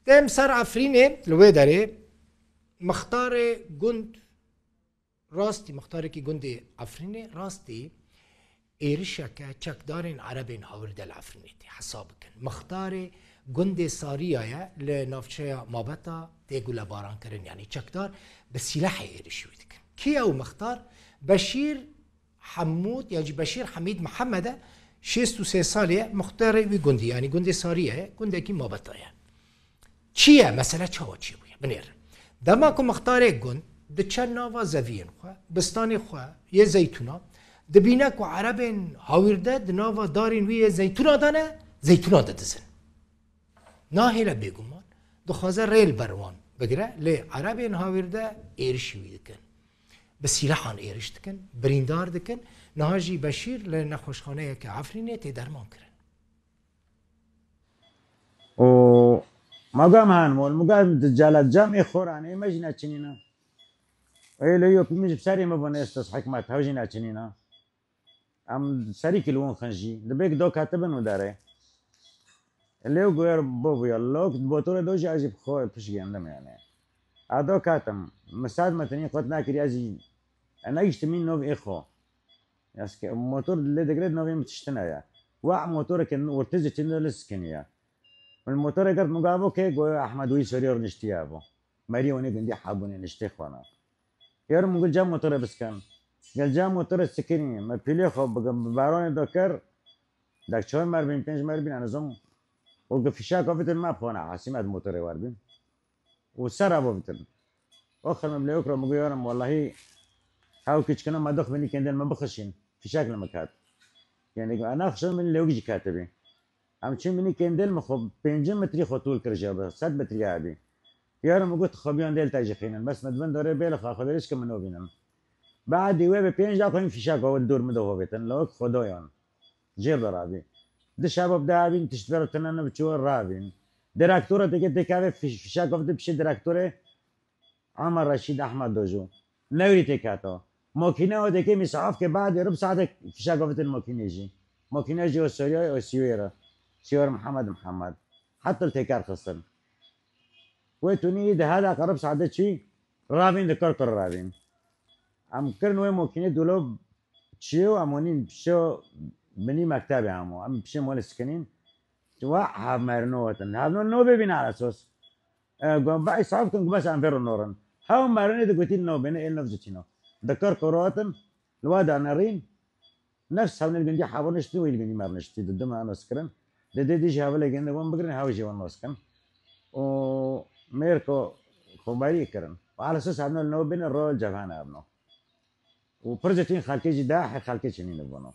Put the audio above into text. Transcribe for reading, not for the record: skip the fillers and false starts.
دم سر عفرینه لوی داره مختار گند راستی مختاری که گند عفرینه راستی ایرشا که چکدارین عربین هاورد العفرینه حساب کن مختار گند ساریه لنافچه مابتا تيقول باران كرن يعني چکدار بسلاح ایرشی وید کن کی او مختار بشیر حمود يعني بشیر حمید محمد 63 ساله مختار وی گندی يعني گند ساریه گند کی مابتا چیه مثلا چاوا چی بویا بنیر دما کو مختار گند دچن ناوا زوین خو بستانی خو یه زیتونا دبینا کو عربن هاورده دناوا دارین وی زیتونا دانه زیتونا ددزن ناهلا بگمان دخوازه ریل بروان بگره لی عربین هاورده ایرشی ویدکن بسیلحان ایرش دکن بریندار دکن نهاجی بشیر لی نخوشخانه که عفرینه تی درمان کرن و مقام هانمول مقام دجالات جامعي خوراني مجنا تشنينا ايلو يو بيمج بساري مبون استس حكمت هوجنا تشنينا ام ساري كلون خنجي دبيك دو كاتبن وداري اللي هو غير بوبو يلوك بوتور دوجي اجيب خو بشي عندهم يعني ادو كاتم مساعد متني قلت ناكري ازي انا يشتمين نوف اخو ياسك موتور اللي دقريت نوف متشتنا يا واع موتور كان ورتزي تنو لسكنيا الموتور قرت مقابو كي جو احمد وي سوريور نشتيابو ماري وني قندي حابوني نشتي خوانا يار مقول جام موتور بس كان قال جام موتور السكني ما بيلي خو بارون دوكر داك شوي مر بين بينج مر بين انا زوم وقف في شاكو فتن ما بخونا عاصمة الموتور واربين وسر ابو فتن اخر مبلي اكرم مقول يارم والله هاو كيش كنا ما دخ مني كندل ما بخشين في شكل مكات يعني انا اخشى من اللي يجي كاتبي ام چی منی کندل مخب 5 متری خطول کرجا به 100 متری عادی یارم گفت خبیان دل تاجی خینن بس مدمن داره بیل خا خودش که منو بینم بعد دیوه به 5 دقیقه این فیشاک و دور مدو بیتن لوک خدایان جیر درابی ده شباب ده بین تشتبر تنن بچور رابین دراکتور دیگه دکاوه فیشاک گفت بشه دراکتور عمر رشید احمد دوجو نوری تکاتو ماکینه و دیگه مسعاف که بعد ربع ساعت فیشاک گفت ماکینه جی ماکینه جی سوریا و سیویرا سيور محمد حتى التكار خصن ويتوني ده هذا قرب سعادة شيء رابين ذكر رابين ام كرن وين ممكن دولو شيو امونين بشو بني مكتبي عمو ام بشي مول السكنين توعها مرنوتن هذا نو بين على اساس قام بقى صعبكم بس عن فيرو نورن هاو مرني دقوتين نو بين ال نفجتينو ذكر قراتن الوضع نارين نفس هاون الجندي حاول نشتي ويلجندي ما بنشتي ضد ما انا سكرن دي شافله جند وان بقرن هاوي جوان نوسكن و ميركو خبري كرن وعلى اساس انه بين الرول جبهنا ابنه وبروجيتين خالكي جدا خالكي شنين بونو